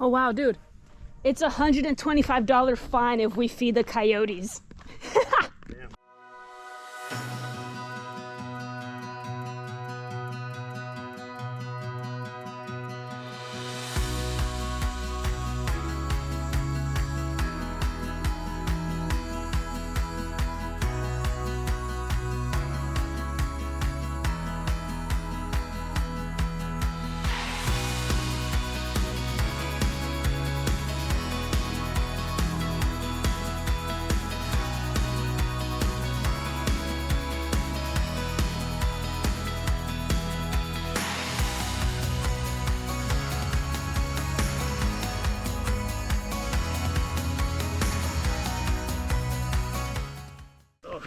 Oh wow, dude. It's a $125 fine if we feed the coyotes. Damn.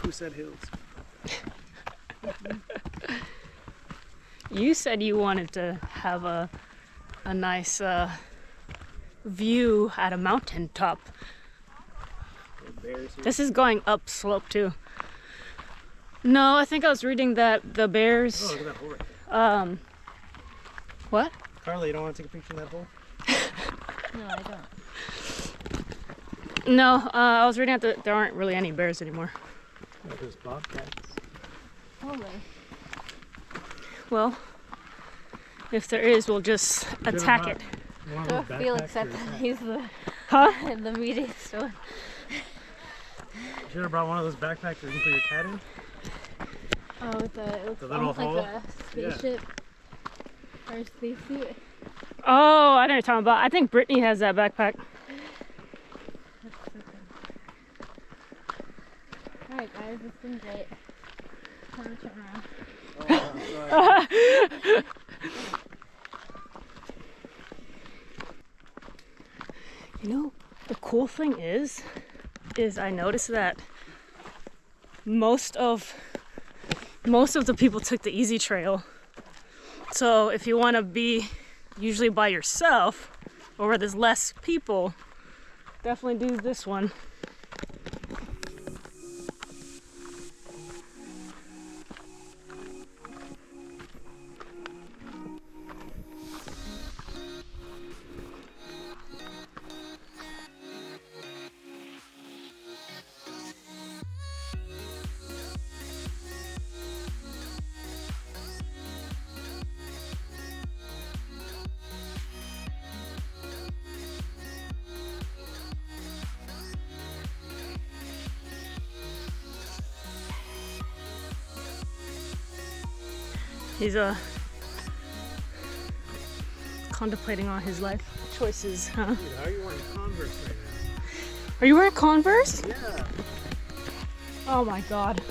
Who said hills? You said you wanted to have a nice view at a mountain top. This is going up slope too. No, I think I was reading that the bears. Oh, look at that hole. What? Carla, you don't want to take a picture of that hole? No, I don't. No, I was reading that there aren't really any bears anymore. Oh, there's bobcats. Oh, there. Well, if there is, we'll just attack it. So Felix said that he's the the meatiest one. You should have brought one of those backpacks that you can put your cat in. Oh, with it looks The little almost hole? like a spaceship or a spacesuit. Oh, I know what you're talking about. I think Brittany has that backpack. Alright guys, it's been great. Time to turn around. You know, the cool thing is I noticed that most of the people took the easy trail. So if you want to be usually by yourself or where there's less people, definitely do this one. He's contemplating on his life choices, huh? Dude, how are you wearing Converse right now? Are you wearing Converse? Yeah. Oh my god.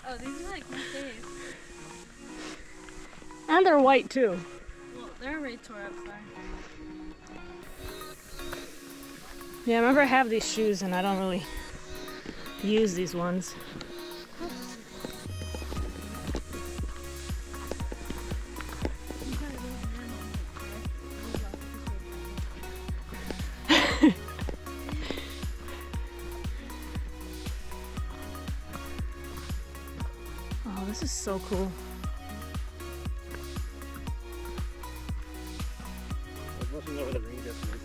Oh, these are like my face. And they're white too. Well, they're already tore up, sorry. Yeah, I remember I have these shoes and I don't really use these ones. Oh, this is so cool. I was watching Lord of the Rings yesterday.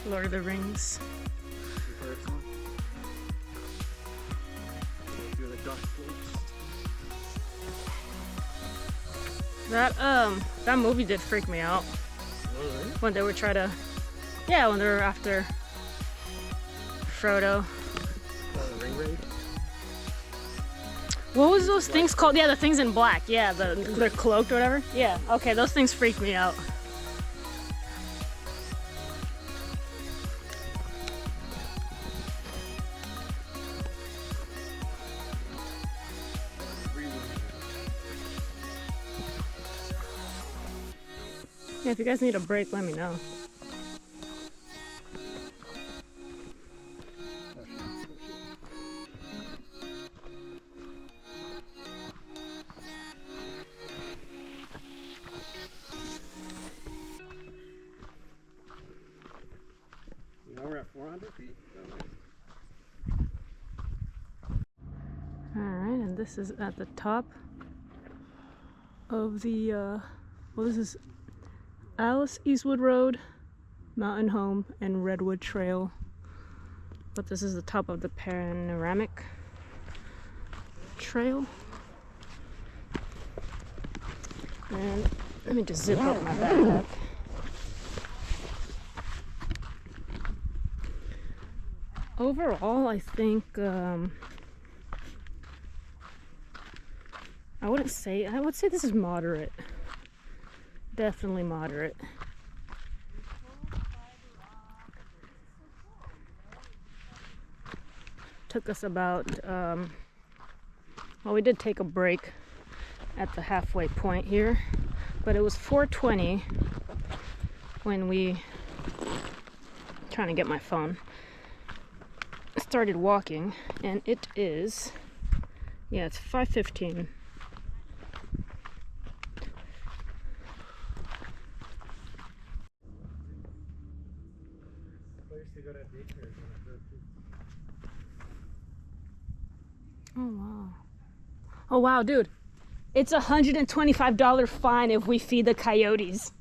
Lord of the Rings. The first one. Through the dark place. That movie did freak me out. Lord of the Rings? When they would try to, yeah, when they were after Frodo. Lord of the Ring raid? What was those things called? Yeah, the things in black. Yeah, they're cloaked or whatever. Yeah, okay, those things freak me out. Yeah, if you guys need a break, let me know. Now we're at 400 feet. Alright, and this is at the top of the, well, this is Alice Eastwood Road, Mountain Home, and Redwood Trail. But this is the top of the Panoramic Trail. And let me just zip up my backpack. Overall, I think I would say this is moderate. Definitely moderate. Took us about well, we did take a break at the halfway point here, but it was 4:20 when we, trying to get my phone, started walking, and it is, yeah, it's 5:15. Oh wow. Oh wow, dude. It's a $125 fine if we feed the coyotes.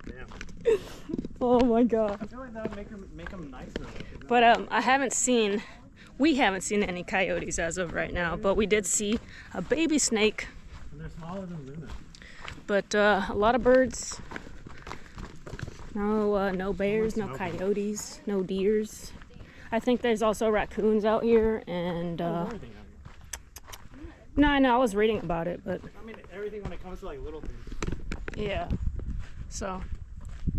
Damn. Oh my god. I feel like that would make them nicer. But we haven't seen any coyotes as of right now, but we did see a baby snake. And they're smaller than Luna. But a lot of birds. No bears, no coyotes, no deers. I think there's also raccoons out here, and Everything out here. no, I know, I was reading about it, but I mean, everything when it comes to like little things. yeah. So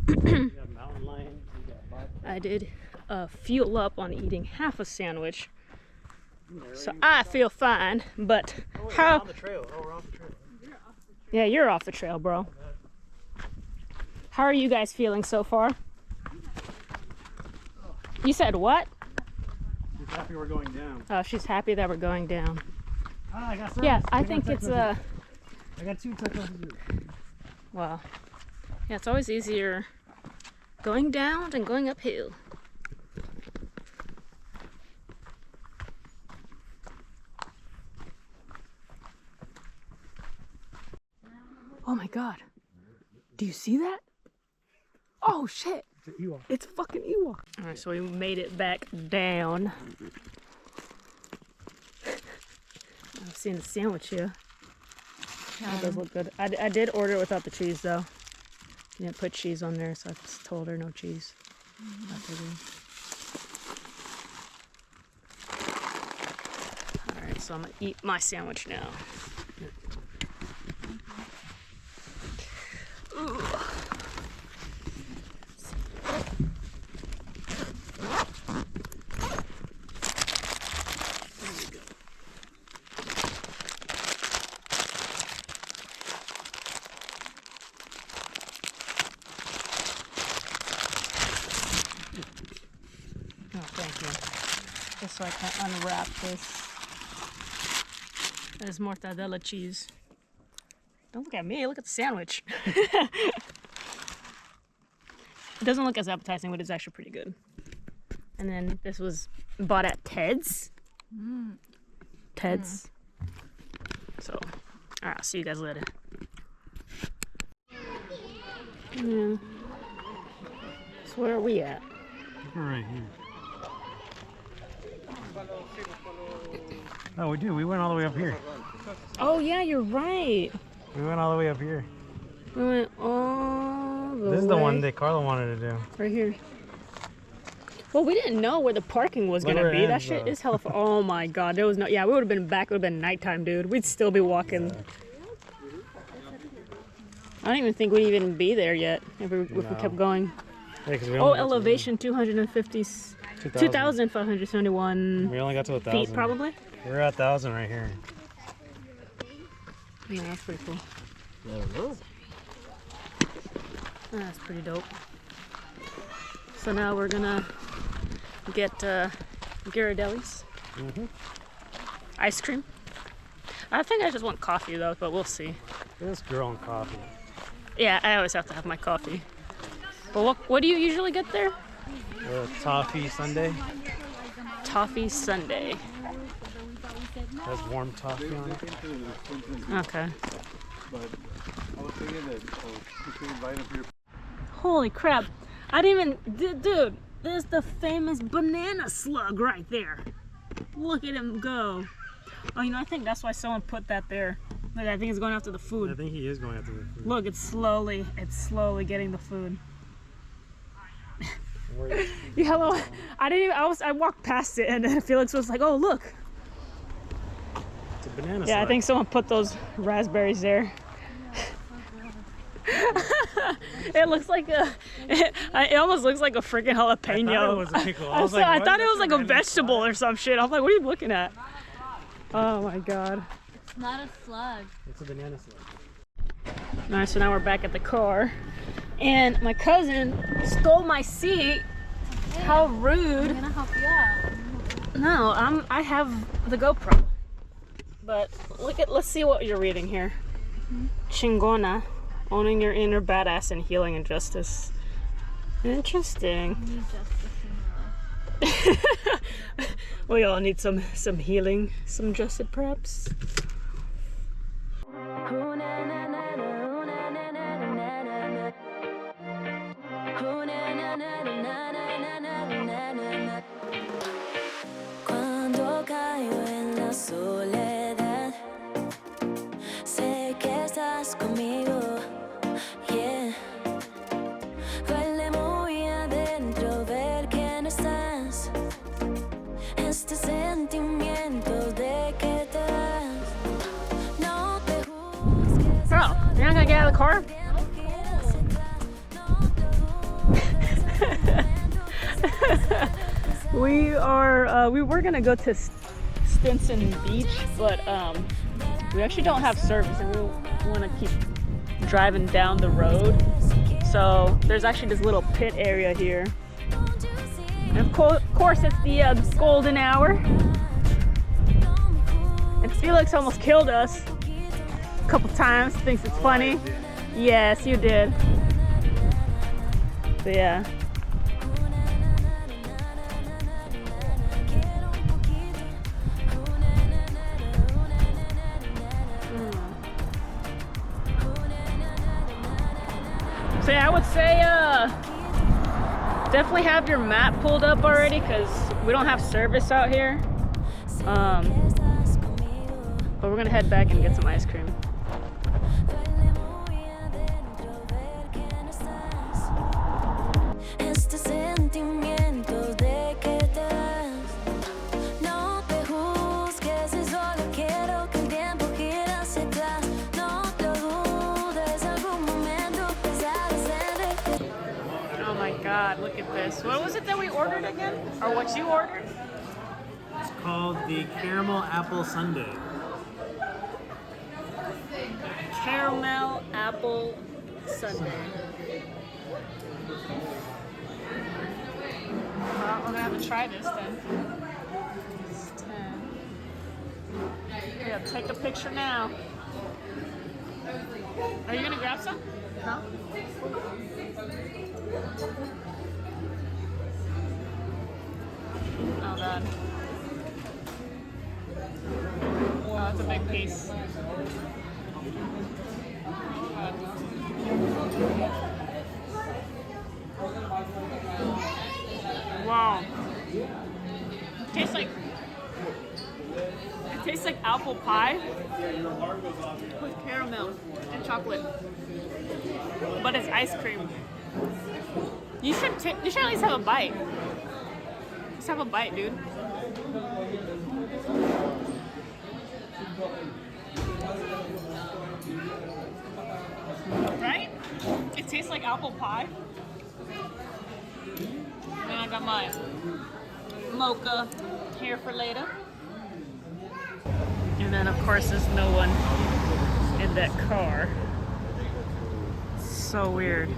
You got mountain lions, you got bobcats. I did fuel up on eating half a sandwich, so I feel fine. But Oh, wait, how? we're on the trail. Oh, we're off the trail. Yeah, you're off the trail, bro. How are you guys feeling so far? You said what? She's happy we're going down. Oh, she's happy that we're going down. Ah, I got service. Yeah, I got think text it's message. I got 2 text messages. well, yeah, it's always easier going down than going uphill. Oh my god. Do you see that? Oh shit. It's an Ewok. It's fucking Ewok. Alright, so we made it back down. I've seen the sandwich here. That does look good. I did order it without the cheese though. You didn't put cheese on there, so I just told her no cheese. Alright, so I'm gonna eat my sandwich now. Ooh. Oh, thank you. Just so I can unwrap this. That is mortadella cheese. Don't look at me, look at the sandwich. It doesn't look as appetizing, but it's actually pretty good. And then this was bought at Ted's. Ted's. So, alright, I'll see you guys later. Yeah. So where are we at? We're right here. Oh, we do. We went all the way up here. Oh yeah, you're right. We went all the way up here. We went all the way. This is the one that Carla wanted to do. Right here. Well, we didn't know where the parking was Look gonna where it be. That ends, shit though. is hella far. Oh my god, there was no. Yeah, we would have been back. It would have been nighttime, dude. We'd still be walking. I don't even think we'd even be there yet if we kept going. Yeah, 'cause we Oh, only got to- elevation 250, 2,571 We only got to 1,000. feet, probably. We're at 1,000 right here. Yeah, that's pretty cool. That's pretty dope. So now we're gonna get Ghirardelli's ice cream. I think I just want coffee though, but we'll see. This girl and coffee. Yeah, I always have to have my coffee. But what do you usually get there? Toffee sundae. Toffee sundae. Has warm toffee on it. Okay. But I was thinking that you could invite up here. Holy crap. I didn't even, dude, there's the famous banana slug right there. Look at him go. Oh, you know, I think that's why someone put that there. Look, I think it's going after the food. I think he is going after the food. Look, it's slowly getting the food. Yeah, well, I walked past it and then Felix was like, oh, look. It's a banana Yeah, slug. I think someone put those raspberries there. It looks like it almost looks like a freaking jalapeno. I thought it was a pickle. I thought it was like a vegetable slug? or some shit. I was like, what are you looking at? Oh my god. It's not a slug. It's a banana slug. Alright, so now we're back at the car. And my cousin stole my seat. How rude. I'm gonna help you out. No, I have the GoPro. But let's see what you're reading here. Chingona, owning your inner badass and healing injustice. Interesting. I need justice in my life. We all need some healing, some justice perhaps. Cuando caigo en la soledad, sé que estás conmigo, yeah. Duele muy adentro ver que no estás. Este sentimiento de que te vas. No te juzgues. Bro, you're not gonna get out of the car? We were gonna go to Stinson Beach, but we actually don't have service and we want to keep driving down the road. So there's actually this little pit area here. And of course it's the golden hour. And Felix almost killed us a couple times, thinks it's funny. Yes, you did. But yeah. So yeah, I would say definitely have your map pulled up already because we don't have service out here. But we're gonna head back and get some ice cream. Este sentimiento de que te vas. No te juzgues y solo quiero que el tiempo gire hacia atrás. No lo dudes, algún momento pensarás en regresar. Oh my god, look at this. What was it that we ordered again? Or what you ordered? It's called the Caramel Apple Sundae. Caramel apple sundae. Well, we're gonna have to try this then. It's 10. Yeah, take a picture now. Are you gonna grab some? No? Oh god. Oh, that's a big piece. Wow. It tastes like apple pie with caramel and chocolate. But it's ice cream. You should at least have a bite. Just have a bite, dude. Right? It tastes like apple pie. And I got my mocha here for later. And then of course there's no one in that car. So weird.